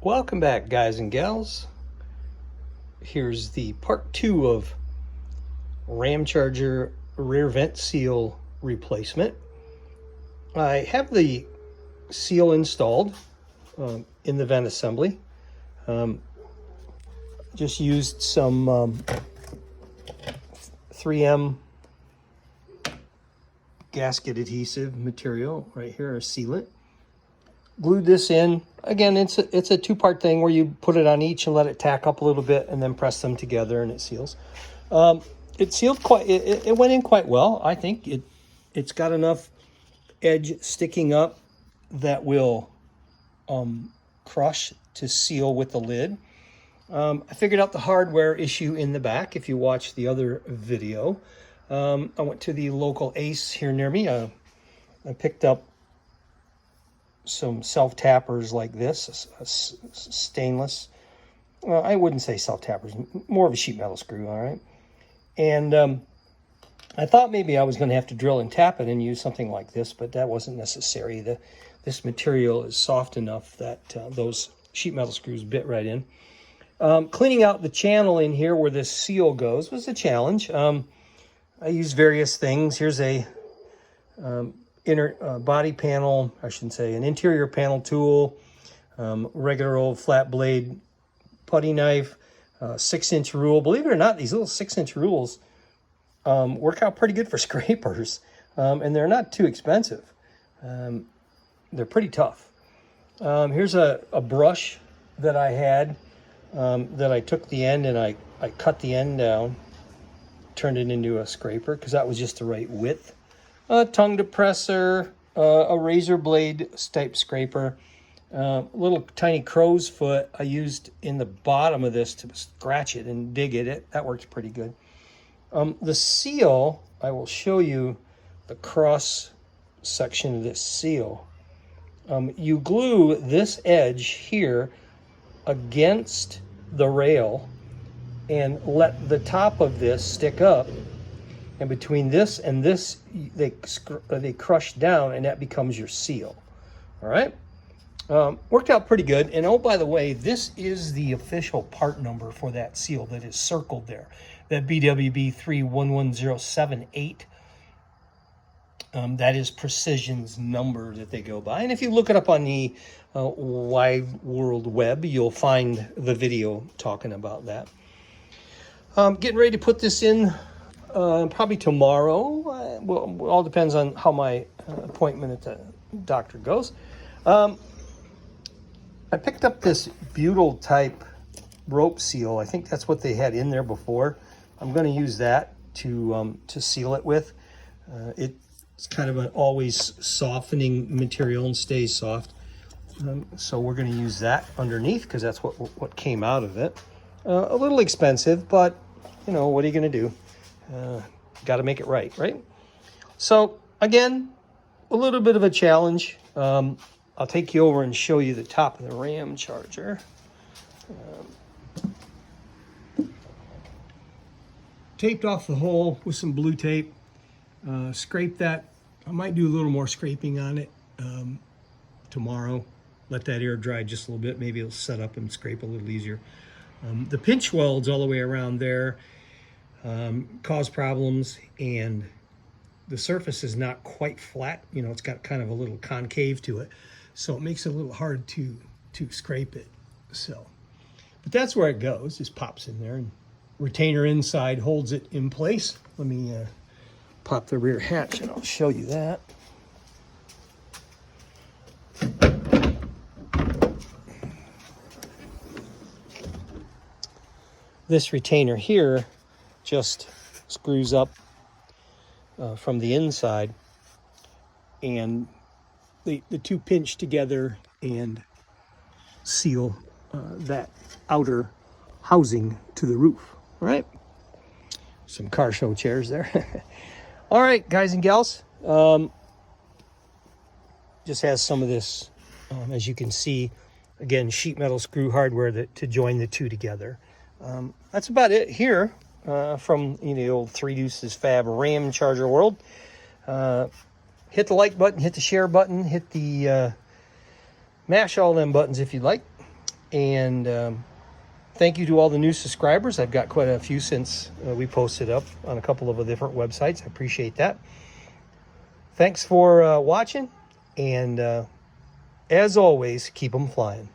Welcome back, guys and gals. Here's the part 2 of Ramcharger rear vent seal replacement. I have the seal installed in the vent assembly. Just used some 3M gasket adhesive material right here, a sealant. Glued this in. Again, it's a two-part thing where you put it on each and let it tack up a little bit and then press them together and it seals. It sealed quite, it went in quite well. I think it's got enough edge sticking up that will crush to seal with the lid. I figured out the hardware issue in the back if you watch the other video. I went to the local Ace here near me. I picked up some self-tappers like this, stainless. Well, I wouldn't say self-tappers, more of a sheet metal screw, all right? And I thought maybe I was going to have to drill and tap it and use something like this, but that wasn't necessary. This material is soft enough that those sheet metal screws bit right in. Cleaning out the channel in here where this seal goes was a challenge. I used various things. Here's a inner body panel, I shouldn't say, an interior panel tool, regular old flat blade putty knife, 6-inch rule. Believe it or not, these little 6-inch rules work out pretty good for scrapers, and they're not too expensive. They're pretty tough. Here's a brush that I had that I took the end and I cut the end down, turned it into a scraper because that was just the right width. A tongue depressor, a razor blade type scraper, little tiny crow's foot I used in the bottom of this to scratch it and dig it. That worked pretty good. The seal, I will show you the cross section of this seal. You glue this edge here against the rail and let the top of this stick up. And between this and this, they crush down, and that becomes your seal. All right? Worked out pretty good. And oh, by the way, this is the official part number for that seal that is circled there. That BWB 311078. That is Precision's number that they go by. And if you look it up on the wide world web, you'll find the video talking about that. Getting ready to put this in probably tomorrow. Well, it all depends on how my appointment at the doctor goes. I picked up this butyl type rope seal. I think that's what they had in there before. I'm going to use that to seal it with. It's kind of an always softening material and stays soft. So we're going to use that underneath because that's what came out of it. A little expensive, but you know, what are you going to do? Got to make it right? So again, a little bit of a challenge. I'll take you over and show you the top of the Ramcharger. Taped off the hole with some blue tape. Scrape that. I might do a little more scraping on it tomorrow. Let that air dry just a little bit. Maybe it'll set up and scrape a little easier. The pinch welds all the way around there cause problems, and the surface is not quite flat. You know, it's got kind of a little concave to it, so it makes it a little hard to scrape it. So, but that's where it goes. Just pops in there, and retainer inside holds it in place. Let me pop the rear hatch and I'll show you that. This retainer here just screws up from the inside, and the two pinch together and seal that outer housing to the roof. All right, some car show chairs there. All right, guys and gals, just has some of this, as you can see, again, sheet metal screw hardware to join the two together. That's about it here from the old Three Deuces Fab Ramcharger world. Hit the like button, hit the share button, hit the mash all them buttons if you'd like. And thank you to all the new subscribers. I've got quite a few since we posted up on a couple of different websites. I appreciate that. Thanks for watching, and as always, keep them flying.